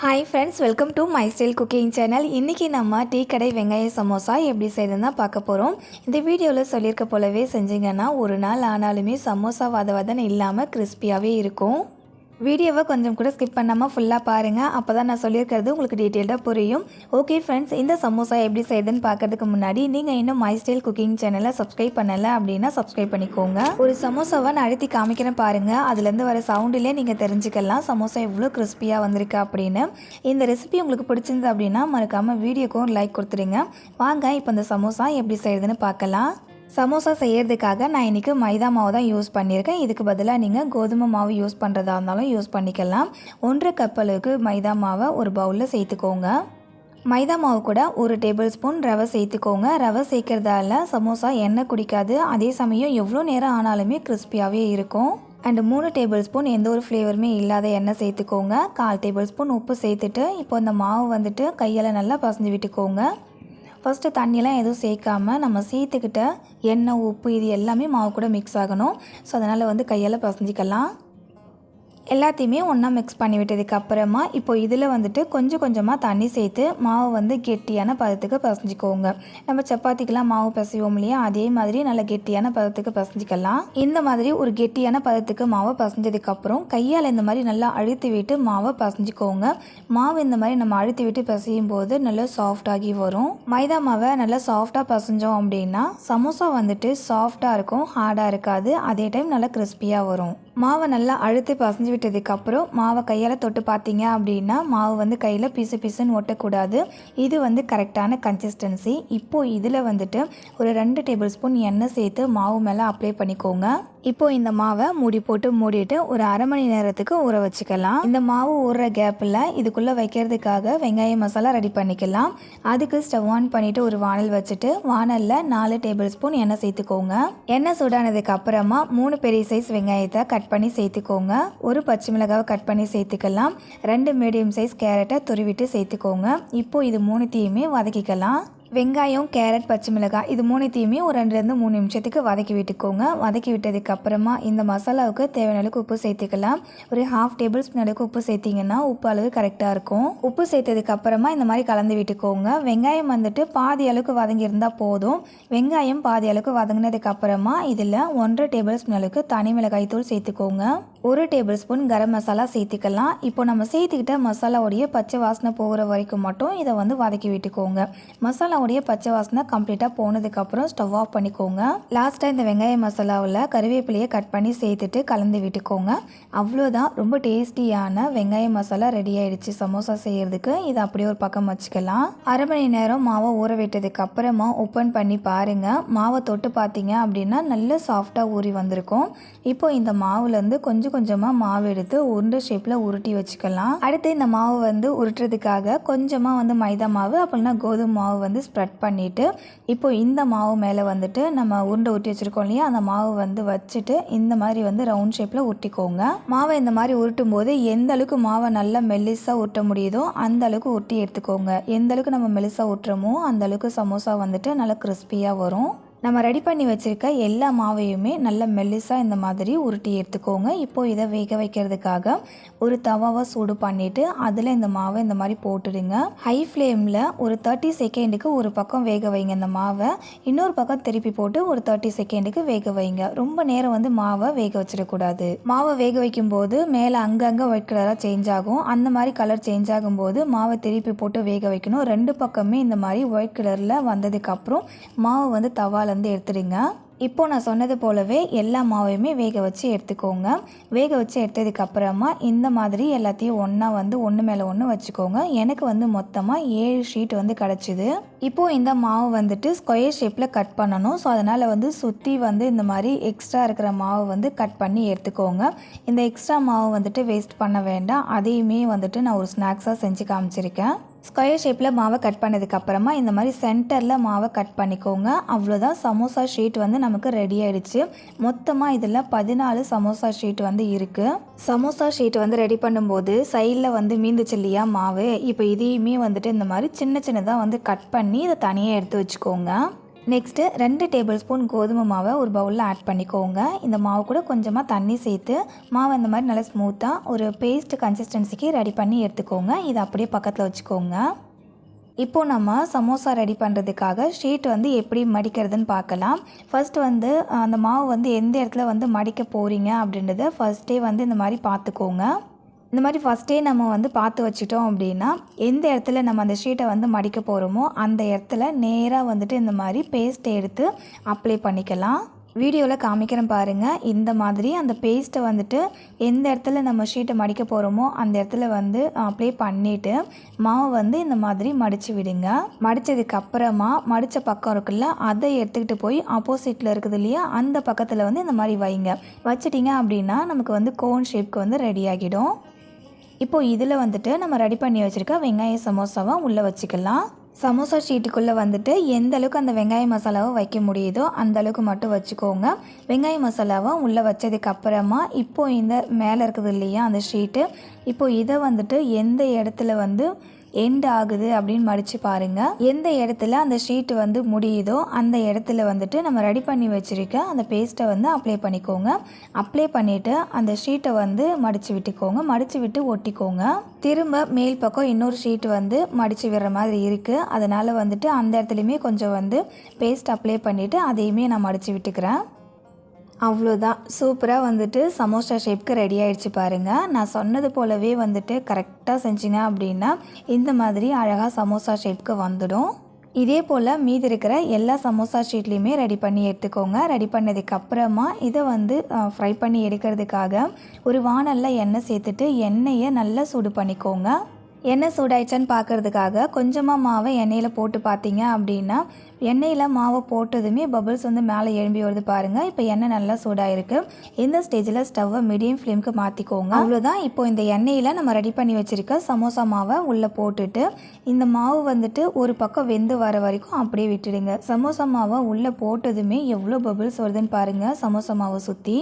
Hi friends, welcome to my style cooking channel. இன்றைக்கி நம்ம tea கடை வெங்காய சமோசா எப்படி செய்யுதுன்னு தான் பார்க்க போகிறோம். இந்த வீடியோவில் சொல்லியிருக்க போலவே செஞ்சிங்கன்னா ஒரு நாள் ஆனாலுமே சமோசா வதன்னு இல்லாமல் கிறிஸ்பியாகவே இருக்கும். வீடியோவை கொஞ்சம் கூட ஸ்கிப் பண்ணாமல் ஃபுல்லாக பாருங்கள். அப்போ தான் நான் சொல்லியிருக்கிறது உங்களுக்கு டீட்டெயில்டாக புரியும். ஓகே ஃப்ரெண்ட்ஸ், இந்த சமோசா எப்படி செய்யுதுன்னு பார்க்கறதுக்கு முன்னாடி நீங்கள் இன்னும் மை ஸ்டைல் குக்கிங் சேனலை சப்ஸ்கிரைப் பண்ணலை அப்படின்னா சப்ஸ்கிரைப் பண்ணிக்கோங்க. ஒரு சமோசாவை நான் அழுத்தி காமிக்கிறேன் பாருங்கள். அதுலேருந்து வர சவுண்டிலே நீங்கள் தெரிஞ்சுக்கலாம் சமோசா எவ்வளோ கிறிஸ்பியாக வந்திருக்கு அப்படின்னு. இந்த ரெசிபி உங்களுக்கு பிடிச்சிருந்து அப்படின்னா மறக்காமல் வீடியோக்கும் லைக் கொடுத்துருங்க. வாங்க இப்போ இந்த சமோசா எப்படி செய்யுதுன்னு பார்க்கலாம். சமோசா செய்கிறதுக்காக நான் இன்றைக்கி மைதா மாவு தான் யூஸ் பண்ணியிருக்கேன். இதுக்கு பதிலாக நீங்கள் கோதுமை மாவு யூஸ் பண்ணுறதா இருந்தாலும் யூஸ் பண்ணிக்கலாம். 1.5 கப் அளவுக்கு மைதா மாவை ஒரு பவுலில் சேர்த்துக்கோங்க. மைதா மாவு கூட 1 டேபிள் ஸ்பூன் ரவை சேர்த்துக்கோங்க. ரவை சேர்க்குறதால சமோசா எண்ணெய் குடிக்காது, அதே சமயம் எவ்வளோ நேரம் ஆனாலுமே கிறிஸ்பியாகவே இருக்கும். அண்டு 3 டேபிள் ஸ்பூன் எந்த ஒரு ஃப்ளேவருமே இல்லாத எண்ணெய் சேர்த்துக்கோங்க. 1/4 டேபிள் ஸ்பூன் உப்பு சேர்த்துட்டு இப்போ இந்த மாவு வந்துட்டு கையால் நல்லா பசஞ்சு விட்டுக்கோங்க. ஃபஸ்ட்டு தண்ணியெலாம் எதுவும் சேர்க்காமல் நம்ம சேர்த்துக்கிட்ட எண்ணெய் உப்பு இது எல்லாமே மாவு கூட மிக்ஸ் ஆகணும். ஸோ அதனால் கையால் பசஞ்சிக்கலாம். எல்லாத்தையுமே ஒன்றா மிக்ஸ் பண்ணி விட்டதுக்கப்புறமா இப்போ இதில் கொஞ்சம் கொஞ்சமாக தண்ணி சேர்த்து மாவு கெட்டியான பதத்துக்கு பசஞ்சிக்கோங்க. நம்ம சப்பாத்திக்கெலாம் மாவு பசைவோம் இல்லையா, அதே மாதிரி நல்ல கெட்டியான பதத்துக்கு பசஞ்சிக்கலாம். இந்த மாதிரி ஒரு கெட்டியான பதத்துக்கு மாவை பசஞ்சதுக்கப்புறம் கையால் இந்த மாதிரி நல்லா அழுத்தி விட்டு மாவை பசஞ்சிக்கோங்க. மாவு இந்த மாதிரி நம்ம அழுத்தி விட்டு பசையும் போது நல்லா சாஃப்டாகி வரும். மைதா மாவை நல்லா சாஃப்டாக பசைஞ்சோம் அப்படின்னா சமோசா சாஃப்டாக இருக்கும், ஹார்டாக இருக்காது, அதே டைம் நல்லா கிறிஸ்பியாக வரும். மாவை நல்லா அழுத்தி பசஞ்சு விட்டதுக்கப்புறம் மாவை கையால் தொட்டு பார்த்தீங்க அப்படின்னா மாவு கையில் பிசு பிசுன்னு ஒட்டக்கூடாது. இது கரெக்டான கன்சிஸ்டன்சி. இப்போது இதில் ஒரு 2 டேபிள் ஸ்பூன் எண்ணெய் சேர்த்து மாவு மேலே அப்ளை பண்ணிக்கோங்க. இப்போ இந்த மாவை மூடி போட்டு மூடிட்டு ஒரு அரை மணி நேரத்துக்கு ஊற வச்சுக்கலாம். இந்த மாவு ஊறுற கேப்பில் இதுக்குள்ளே வைக்கிறதுக்காக வெங்காய மசாலா ரெடி பண்ணிக்கலாம். அதுக்கு ஸ்டவ் ஆன் பண்ணிவிட்டு ஒரு வானல் வச்சுட்டு வானலில் 4 டேபிள் ஸ்பூன் எண்ணெய் சேர்த்துக்கோங்க. எண்ணெய் சூடானதுக்கு அப்புறமா 3 பெரிய சைஸ் வெங்காயத்தை கட் பண்ணி சேர்த்துக்கோங்க. ஒரு பச்சை மிளகாவை கட் பண்ணி சேர்த்துக்கலாம். 2 மீடியம் சைஸ் கேரட்டை துருவிட்டு சேர்த்துக்கோங்க. இப்போ இது 3த்தையுமே வதக்கிக்கலாம். வெங்காயம், கேரட், பச்சை மிளகாய் இது 3த்தையுமே ஒரு 2லேருந்து 3 நிமிஷத்துக்கு வதக்கி விட்டுக்கோங்க. வதக்கி விட்டதுக்கு அப்புறமா இந்த மசாலாவுக்கு தேவையான அளவுக்கு உப்பு சேர்த்துக்கலாம். ஒரு 1/2 டேபிள் ஸ்பூன் அளவுக்கு உப்பு சேர்த்திங்கன்னா உப்பு அளவு கரெக்டாக இருக்கும். உப்பு சேர்த்ததுக்கு அப்புறமா இந்த மாதிரி கலந்து விட்டுக்கோங்க. வெங்காயம் பாதி அளவுக்கு வதங்கியிருந்தால் போதும். வெங்காயம் பாதி அளவுக்கு வதங்கினதுக்கு அப்புறமா இதில் 1.5 டேபிள் ஸ்பூன் அளவுக்கு தனி மிளகாய் தூள் சேர்த்துக்கோங்க. 1 டேபிள் ஸ்பூன் கரம் மசாலா சேர்த்துக்கலாம். இப்போ நம்ம சேர்த்துக்கிட்ட மசாலாவுடைய பச்சை வாசனை போகிற வரைக்கும் மட்டும் இதை வதக்கி விட்டுக்கோங்க. மசாலாவுடைய பச்சை வாசனை கம்ப்ளீட்டாக போனதுக்கப்புறம் ஸ்டவ் ஆஃப் பண்ணிக்கோங்க. லாஸ்ட்டாக இந்த வெங்காய மசாலாவில் கருவேப்பிலையை கட் பண்ணி சேர்த்துட்டு கலந்து விட்டுக்கோங்க. அவ்வளோதான், ரொம்ப டேஸ்டியான வெங்காய மசாலா ரெடி ஆகிடுச்சு சமோசா செய்கிறதுக்கு. இதை அப்படியே ஒரு பக்கம் வச்சுக்கலாம். அரை மணி நேரம் மாவை ஊற விட்டதுக்கு அப்புறமா ஓப்பன் பண்ணி பாருங்கள். மாவை தொட்டு பார்த்தீங்க அப்படின்னா நல்ல சாஃப்டாக ஊறி வந்திருக்கும். இப்போ இந்த மாவுலேருந்து கொஞ்சம் கொஞ்சமாக மாவு எடுத்து உருண்டை ஷேப்பில் உருட்டி வச்சுக்கலாம். அடுத்து இந்த மாவு உருட்டுறதுக்காக கொஞ்சமாக மைதா மாவு அப்படின்னா கோதுமை மாவு ஸ்ப்ரெட் பண்ணிவிட்டு இப்போ இந்த மாவு மேலே நம்ம உருண்டை உருட்டி வச்சுருக்கோம் இல்லையா, அந்த மாவு வச்சுட்டு இந்த மாதிரி ரவுண்ட் ஷேப்பில் உருட்டிக்கோங்க. மாவை இந்த மாதிரி உருட்டும் போது எந்த அளவுக்கு மாவை நல்லா மெல்லிஸாக உருட்ட முடியுதோ அந்த அளவுக்கு உருட்டி எடுத்துக்கோங்க. எந்த அளவுக்கு நம்ம மெல்லிஸாக உருட்டுறோமோ அந்த அளவுக்கு சமோசா நல்லா கிறிஸ்பியாக வரும். நம்ம ரெடி பண்ணி வச்சுருக்க எல்லா மாவையுமே நல்லா மெல்லிஸாக இந்த மாதிரி உருட்டி எடுத்துக்கோங்க. இப்போது இதை வேக வைக்கிறதுக்காக ஒரு தவாவை சூடு பண்ணிவிட்டு அதில் இந்த மாவை இந்த மாதிரி போட்டுடுங்க. ஹை ஃப்ளேமில் ஒரு 30 செகண்டுக்கு ஒரு பக்கம் வேக வைங்க. இந்த மாவை இன்னொரு பக்கம் திருப்பி போட்டு ஒரு 30 செகண்டுக்கு வேக வைங்க. ரொம்ப நேரம் மாவை வேக வச்சிடக்கூடாது. மாவை வேக வைக்கும்போது மேலே அங்கங்கே ஒயிட் கலராக சேஞ்ச் ஆகும். அந்த மாதிரி கலர் சேஞ்ச் ஆகும்போது மாவை திருப்பி போட்டு வேக வைக்கணும். 2 பக்கமே இந்த மாதிரி ஒயிட் கலரில் வந்ததுக்கப்புறம் மாவு தவாலேருந்து எடுத்துடுங்க. இப்போது நான் சொன்னது போலவே எல்லா மாவையுமே வேக வச்சு எடுத்துக்கோங்க. வேக வச்சு எடுத்ததுக்கப்புறமா இந்த மாதிரி எல்லாத்தையும் ஒன்றா ஒன்று மேலே ஒன்று வச்சுக்கோங்க. எனக்கு மொத்தமாக 7 ஷீட் கிடச்சிது. இப்போது இந்த மாவு ஸ்கொயர் ஷேப்பில் கட் பண்ணணும். ஸோ அதனால் சுற்றி இந்த மாதிரி எக்ஸ்ட்ரா இருக்கிற மாவு கட் பண்ணி எடுத்துக்கோங்க. இந்த எக்ஸ்ட்ரா மாவு வேஸ்ட் பண்ண வேண்டாம். அதையுமே நான் ஒரு ஸ்நாக்ஸாக செஞ்சு காமிச்சிருக்கேன். ஸ்கொயர் ஷேப்பில் மாவை கட் பண்ணதுக்கப்புறமா இந்த மாதிரி சென்டரில் மாவை கட் பண்ணிக்கோங்க. அவ்வளோதான், சமோசா ஷீட் நமக்கு ரெடி ஆகிடுச்சு. மொத்தமாக இதில் 14 சமோசா ஷீட் இருக்குது. சமோசா ஷீட் ரெடி பண்ணும்போது சைடில் மீந்துச்சு இல்லையா மாவு, இப்போ இதையுமே இந்த மாதிரி சின்ன சின்னதாக கட் பண்ணி இதை தனியாக எடுத்து வச்சுக்கோங்க. நெக்ஸ்ட்டு 2 டேபிள் ஸ்பூன் கோதுமை மாவை ஒரு பவுலில் ஆட் பண்ணிக்கோங்க. இந்த மாவு கூட கொஞ்சமாக தண்ணி சேர்த்து மாவை இந்த மாதிரி நல்லா ஸ்மூத்தாக ஒரு பேஸ்ட் கன்சிஸ்டன்சிக்கு ரெடி பண்ணி எடுத்துக்கோங்க. இதை அப்படியே பக்கத்தில் வச்சுக்கோங்க. இப்போது நம்ம சமோசா ரெடி பண்ணுறதுக்காக ஷீட் வந்து எப்படி மடிக்கிறதுன்னு பார்க்கலாம். ஃபர்ஸ்ட் வந்து அந்த மாவு வந்து எந்த இடத்துல வந்து மடிக்க போகிறீங்க அப்படின்றத ஃபர்ஸ்ட்டே வந்து இந்த மாதிரி பார்த்துக்கோங்க. இந்த மாதிரி ஃபஸ்ட்டே நம்ம வந்து பார்த்து வச்சிட்டோம் அப்படின்னா எந்த இடத்துல நம்ம அந்த ஷீட்டை வந்து மடிக்க போகிறோமோ அந்த இடத்துல நேராக வந்துட்டு இந்த மாதிரி பேஸ்ட்டை எடுத்து அப்ளை பண்ணிக்கலாம். வீடியோவில் காமிக்கிறேன் பாருங்கள். இந்த மாதிரி அந்த பேஸ்ட்டை வந்துட்டு எந்த இடத்துல நம்ம ஷீட்டை மடிக்க போகிறோமோ அந்த இடத்துல வந்து அப்ளை பண்ணிவிட்டு மாவு வந்து இந்த மாதிரி மடித்து விடுங்க. மடித்ததுக்கப்புறமா மடித்த பக்கம் இருக்குல்ல, அதை எடுத்துக்கிட்டு போய் ஆப்போசிட்டில் இருக்குது இல்லையா, அந்த பக்கத்தில் வந்து இந்த மாதிரி வைங்க. வச்சிட்டிங்க அப்படின்னா நமக்கு வந்து கோன் ஷேப்க்கு வந்து ரெடி ஆகிடும். இப்போது இதில் வந்துட்டு நம்ம ரெடி பண்ணி வச்சுருக்க வெங்காய சமோசாவை உள்ளே வச்சுக்கலாம். சமோசா ஷீட்டுக்குள்ளே வந்துட்டு எந்த அளவுக்கு அந்த வெங்காய மசாலாவை வைக்க முடியுதோ அந்த அளவுக்கு மட்டும் வச்சுக்கோங்க. வெங்காய மசாலாவை உள்ளே வச்சதுக்கப்புறமா இப்போது இந்த மேலே இருக்குது இல்லையா அந்த ஷீட்டு, இப்போது இதை வந்துட்டு எந்த இடத்துல வந்து எண்ட் ஆகுது அப்படின்னு மடித்து பாருங்கள். எந்த இடத்துல அந்த ஷீட்டு வந்து முடியுதோ அந்த இடத்துல வந்துட்டு நம்ம ரெடி பண்ணி வச்சுருக்க அந்த பேஸ்ட்டை வந்து அப்ளை பண்ணிக்கோங்க. அப்ளை பண்ணிவிட்டு அந்த ஷீட்டை வந்து மடித்து விட்டுக்கோங்க. மடித்து விட்டு ஒட்டிக்கோங்க. திரும்ப மேல் பக்கம் இன்னொரு ஷீட்டு வந்து மடித்து விடுற மாதிரி இருக்குது. அதனால் வந்துட்டு அந்த இடத்துலையுமே கொஞ்சம் வந்து பேஸ்ட் அப்ளை பண்ணிவிட்டு அதையுமே நான் மடித்து விட்டுக்கிறேன். அவ்வளோதான், சூப்பராக வந்துட்டு சமோசா ஷேப்க்கு ரெடி ஆகிடுச்சு பாருங்கள். நான் சொன்னது போலவே வந்துட்டு கரெக்டாக செஞ்சிங்க அப்படின்னா இந்த மாதிரி அழகாக சமோசா ஷேப்க்கு வந்துடும். இதே போல் மீதி இருக்கிற எல்லா சமோசா ஷீட்லேயுமே ரெடி பண்ணி எடுத்துக்கோங்க. ரெடி பண்ணதுக்கப்புறமா இதை வந்து ஃப்ரை பண்ணி எடுக்கிறதுக்காக ஒரு வாணலில் எண்ணெய் சேர்த்துட்டு எண்ணெயை நல்லா சூடு பண்ணிக்கோங்க. எண்ணெய் சூடாயிடுச்சான்னு பார்க்குறதுக்காக கொஞ்சமாக மாவை எண்ணெயில் போட்டு பார்த்தீங்க அப்படின்னா எண்ணெயில் மாவை போட்டதுமே பபிள்ஸ் வந்து மேலே எழும்பி வருது பாருங்கள். இப்போ எண்ணெய் நல்லா சூடாயிருக்கு. இந்த ஸ்டேஜில் ஸ்டவ்வை மீடியம் ஃப்ளேமுக்கு மாற்றிக்கோங்க. அவ்வளோதான். இப்போது இந்த எண்ணெயில் நம்ம ரெடி பண்ணி வச்சுருக்க சமோசா மாவை உள்ளே போட்டுட்டு இந்த மாவு வந்துட்டு ஒரு பக்கம் வெந்து வர வரைக்கும் அப்படியே விட்டுடுங்க. சமோசா மாவை உள்ளே போட்டதுமே எவ்வளோ பபிள்ஸ் வருதுன்னு பாருங்கள். சமோசா மாவை சுற்றி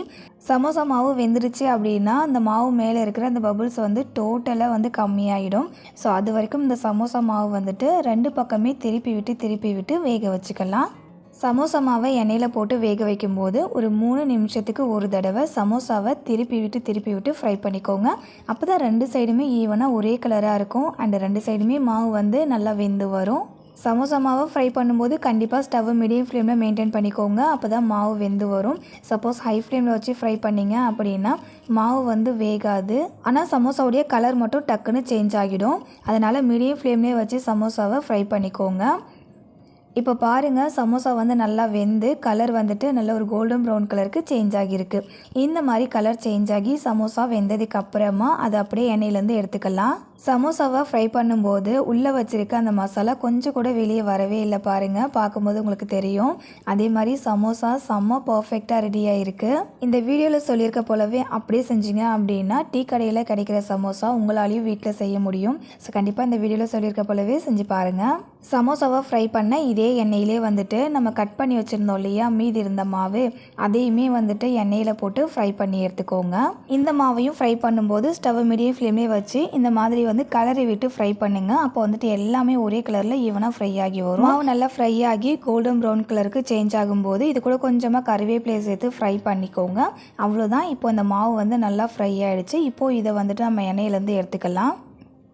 சமோசா மாவு வெந்துடுச்சு அப்படின்னா அந்த மாவு மேலே இருக்கிற அந்த பபிள்ஸ் வந்து டோட்டலாக வந்து கம்மியாயிடும். ஸோ அது வரைக்கும் இந்த சமோசா மாவு வந்துட்டு 2 பக்கமே திருப்பி விட்டு வேக வச்சுக்கலாம். சமோசா மாவை எண்ணெயில் போட்டு வேக வைக்கும்போது ஒரு 3 நிமிஷத்துக்கு ஒரு தடவை சமோசாவை திருப்பி விட்டு ஃப்ரை பண்ணிக்கோங்க. அப்போ தான் 2 சைடுமே ஈவனாக ஒரே கலராக இருக்கும். அண்ட் 2 சைடுமே மாவு வந்து நல்லா வெந்து வரும். சமோசா மாவை ஃப்ரை பண்ணும்போது கண்டிப்பாக ஸ்டவ் மீடியம் ஃப்ளேமில் மெயின்டைன் பண்ணிக்கோங்க. அப்போ தான் மாவு வெந்து வரும். சப்போஸ் ஹை ஃப்ளேமில் வச்சு ஃப்ரை பண்ணிங்க அப்படின்னா மாவு வந்து வேகாது. ஆனால் சமோசாவுடைய கலர் மட்டும் டக்குன்னு சேஞ்ச் ஆகிடும். அதனால் மீடியம் ஃப்ளேம்லேயே வச்சு சமோசாவை ஃப்ரை பண்ணிக்கோங்க. இப்போ பாருங்கள், சமோசா வந்து நல்லா வெந்து கலர் வந்துட்டு நல்ல ஒரு கோல்டன் ப்ரௌன் கலருக்கு சேஞ்ச் ஆகியிருக்கு. இந்த மாதிரி கலர் சேஞ்ச் ஆகி சமோசா வெந்ததுக்கு அப்புறமா அதை அப்படியே எண்ணெயிலேருந்து எடுத்துக்கலாம். சமோசாவை ஃப்ரை பண்ணும்போது உள்ளே வச்சுருக்க அந்த மசாலா கொஞ்சம் கூட வெளியே வரவே இல்லை பாருங்கள். பார்க்கும்போது உங்களுக்கு தெரியும். அதே மாதிரி சமோசா செம்ம பர்ஃபெக்டாக ரெடியாக இருக்குது. இந்த வீடியோவில் சொல்லியிருக்க போலவே அப்படியே செஞ்சிங்க அப்படின்னா டீ கடையில் கிடைக்கிற சமோசா உங்களாலையும் வீட்டில் செய்ய முடியும். ஸோ கண்டிப்பாக இந்த வீடியோவில் சொல்லியிருக்க போலவே செஞ்சு பாருங்கள். சமோசாவை ஃப்ரை பண்ண இதே எண்ணெயிலே வந்துட்டு நம்ம கட் பண்ணி வச்சுருந்தோம் இல்லையா மீதி இருந்த மாவு, அதையுமே வந்துட்டு எண்ணெயில் போட்டு ஃப்ரை பண்ணி எடுத்துக்கோங்க. இந்த மாவையும் ஃப்ரை பண்ணும்போது ஸ்டவ் மீடியம் ஃப்ளேம்லேயே வச்சு இந்த மாதிரி வந்து கலரை விட்டு ஃப்ரை பண்ணுங்கள். அப்போ வந்துட்டு எல்லாமே ஒரே கலரில் ஈவனாக ஃப்ரை ஆகி வரும். மாவு நல்லா ஃப்ரை ஆகி கோல்டன் ப்ரௌன் கலருக்கு சேஞ்ச் ஆகும்போது இது கூட கொஞ்சமாக கறிவேப்பிலை சேர்த்து ஃப்ரை பண்ணிக்கோங்க. அவ்வளோதான். இப்போ இந்த மாவு வந்து நல்லா ஃப்ரை ஆகிடுச்சு. இப்போது இதை வந்துட்டு நம்ம எண்ணெயிலேருந்து எடுத்துக்கலாம்.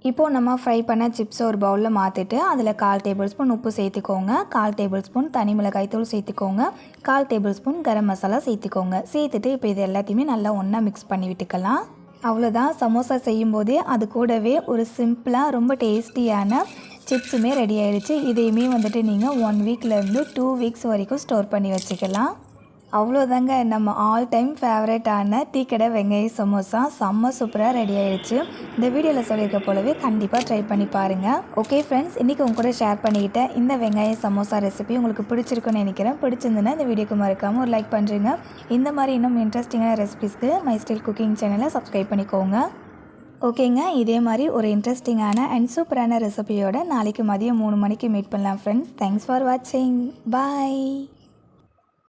இப்போது நம்ம ஃப்ரை பண்ண சிப்ஸை ஒரு பவுலில் மாற்றிட்டு அதில் 1/4 டேபிள் ஸ்பூன் உப்பு சேர்த்துக்கோங்க. 1/4 டேபிள் ஸ்பூன் தனி மிளகாய் தூள் சேர்த்துக்கோங்க. 1/4 டேபிள் ஸ்பூன் கரம் மசாலா சேர்த்துக்கோங்க. சேர்த்துட்டு இப்போ இது எல்லாத்தையுமே நல்லா ஒன்றா மிக்ஸ் பண்ணி விட்டுக்கலாம். அவ்வளோதான். சமோசா செய்யும்போதே அது கூடவே ஒரு சிம்பிளாக ரொம்ப டேஸ்டியான சிப்ஸுமே ரெடி ஆகிடுச்சு. இதையுமே வந்துட்டு நீங்கள் 1 வீக்லேருந்து 2 வீக்ஸ் வரைக்கும் ஸ்டோர் பண்ணி வச்சுக்கலாம். அவ்வளோதாங்க, நம்ம ஆல் டைம் ஃபேவரட்டான டீ கடை வெங்காய சமோசா செம்ம சூப்பராக ரெடி ஆகிடுச்சு. இந்த வீடியோவில் சொல்லியிருக்க போலவே கண்டிப்பாக ட்ரை பண்ணி பாருங்கள். ஓகே ஃப்ரெண்ட்ஸ், இன்றைக்கி உங்க கூட ஷேர் பண்ணிக்கிட்ட இந்த வெங்காய சமோசா ரெசிபி உங்களுக்கு பிடிச்சிருக்குன்னு நினைக்கிறேன். பிடிச்சிருந்துன்னா இந்த வீடியோக்கு மறக்காமல் ஒரு லைக் பண்ணுறீங்க. இந்த மாதிரி இன்னும் இன்ட்ரெஸ்டிங்கான ரெசிபிஸ்க்கு மை ஸ்டைல் குக்கிங் சேனலை சப்ஸ்கிரைப் பண்ணிக்கோங்க. ஓகேங்க, இதே மாதிரி ஒரு இன்ட்ரெஸ்டிங்கான அண்ட் சூப்பரான ரெசிபியோட நாளைக்கு மதியம் 3 மணிக்கு மீட் பண்ணலாம் ஃப்ரெண்ட்ஸ். தேங்க்ஸ் ஃபார் வாட்சிங். பாய்.